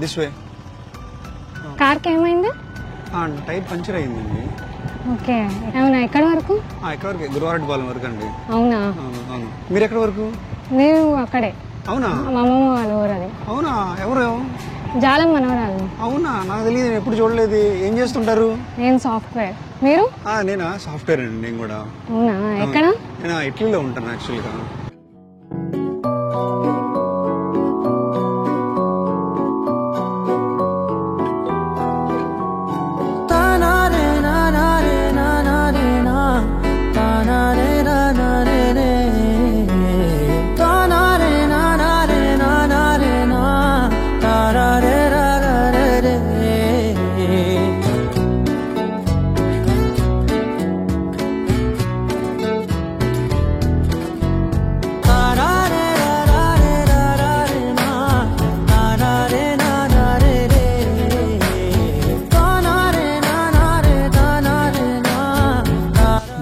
This way. కార్కి ఏమైంది? Tyre puncture అయిందండి. ఓకే, అవునా? ఎక్కడి వరకు? ఎక్కడ వరకు? గురువారెడ్డిపాలెం వరకు అండి. అవునా? అవును. మీరు ఎక్కడి వరకు? నేను అక్కడే. అవునా? మా అమ్మమ్మ వాళ్ళ ఊరు అది. అవునా? ఎవరు? జాలం మనవరాలు. అవునా? నాకు తెలియదు, నేను ఎప్పుడు చూడలేదు. ఏం చేస్తుంటారు? నేను సాఫ్ట్వేర్. మీరు? నేనా? సాఫ్ట్వేర్ అండి నేను కూడా. అవునా? ఎక్కడ? నేను ఇటలీలో ఉంటాను యాక్చువల్గా.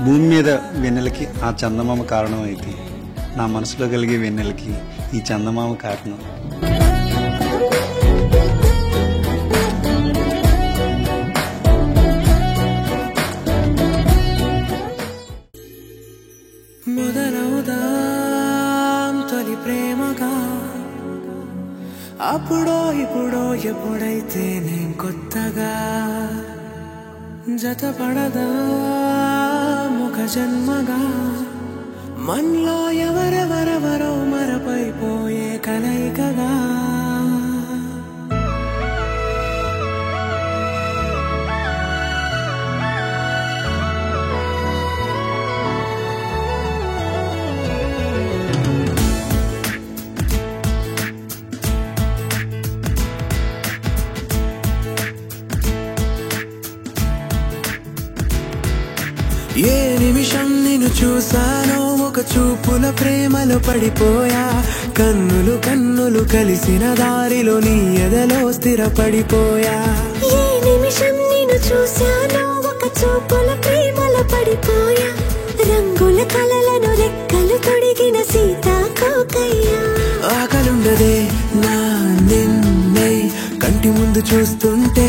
భూమి మీద వెన్నెలకి ఆ చందమామ కారణం అయితే నా మనసులో కలిగే వెన్నెలకి ఈ చందమామ కారణం. మొదలవుదాం తొలి ప్రేమగా, అప్పుడో ఇప్పుడో ఎప్పుడైతే నేను కొత్తగా జతపడదా ముఖ జన్మగా, మనలో ఎవరెవరెవరో మరపైపోయే కలయికగా. ఏ నిమిషం నిన్ను చూసానో ఒక చూపుల ప్రేమలో పడిపోయా, కన్నులు కన్నులు కలిసిన దారిలో నీ ఎదలో స్థిరపడిపోయా. ఏ నిమిషం నిన్ను చూసానో ఒక చూపుల ప్రేమలో పడిపోయా, రంగుల కలలను రెక్కలు తొడిగిన సీతాకోకయ్యా. ఆకలుండదే నా నిన్నే కంటి ముందు చూస్తుంటే,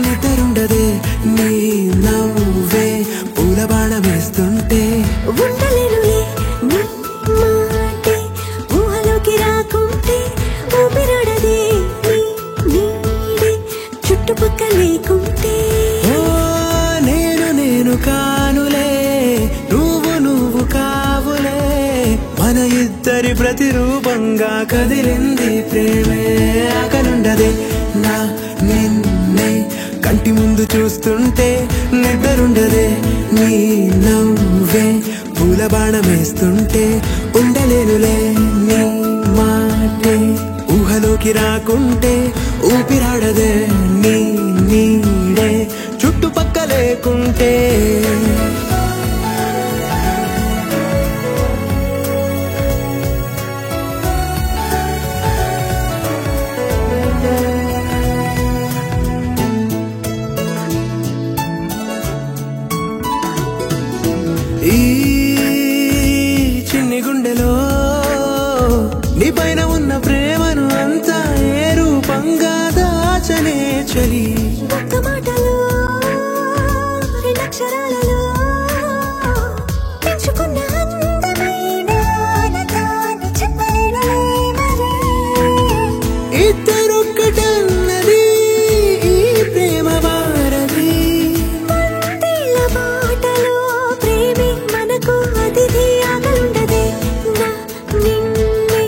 నిద్రుండదే నీ నవ్వే పూల బాణం వేస్తుంటే, ఉండలేనులే నీ మాటే ఊహలోకి రాకుంటే, ఊపిరాడదే నీ నీడే చుట్టుపక్క లేకుంటే. ఓ నేను నేను కానులే నువ్వు నువ్వు కావులే, మన ఇద్దరి ప్రతిరూపంగా కదిలింది ప్రేమే. ఆకలుండదే నా నిన్నే కంటి ముందు చూస్తుంటే, నిద్రుండదే నీ నవ్వే పూల బాణం వేస్తుంటే, ఉండలేనులే నీ మాటే ఊహలోకి రాకుంటే, ఊపిరాడదే నీ నీడే చుట్టుపక్క లేకుంటే. ఈ చిన్ని గుండెలో నీ పైన ఉన్న ప్రేమను అంతా ఏ రూపంగా దాచనే చలి. ఒక్క మాటలో రెండక్షరాలలో పెంచుకున్న అందమైన తాను చెప్పలేనులే మరి. ఇద్దరొక్కటన్నది ఈ ప్రేమ వారది, వందేళ్ల బాటలో ప్రేమే మనకు అతిథి. ఆగలుండదే నా నిన్నే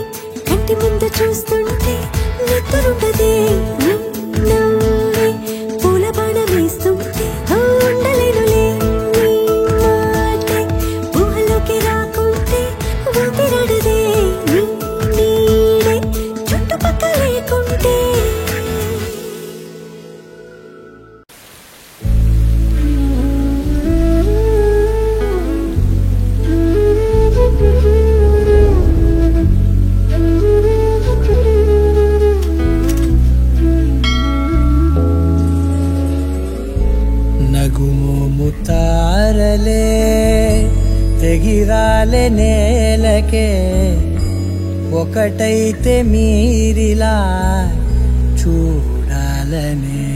కంటి ముందు చూస్తుంటే, నిద్రుండదే నీ నవ్వే పూల బాణం వేస్తుంటే. ఉండలేనులే నీ మాటే ఊహలోకి రాకుంటే, ఊపిరాడదే నీ నీడే చుట్టుపక్క లేకుంటే. నగుమోము తారలే తెగిరాలే నేలకే, ఒకటైతే మీరిలా చూడ చాలనే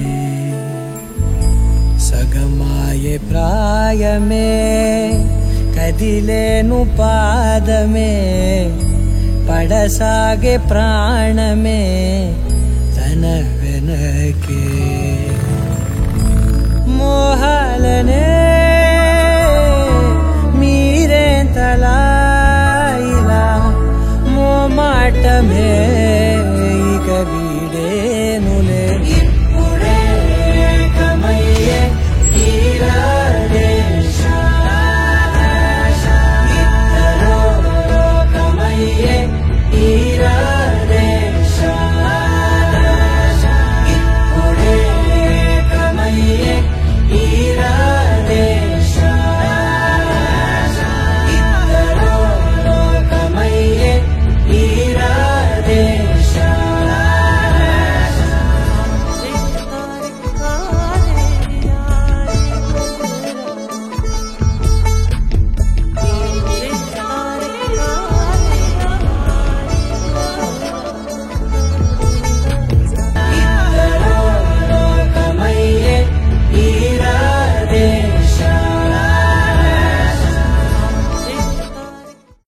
సగమాయే ప్రాయమే కదిలేను పాదమే పడసాగే ప్రాణమే తన వెనకే మోహాలనే మీరేంతలా ఇలా మోమాటమే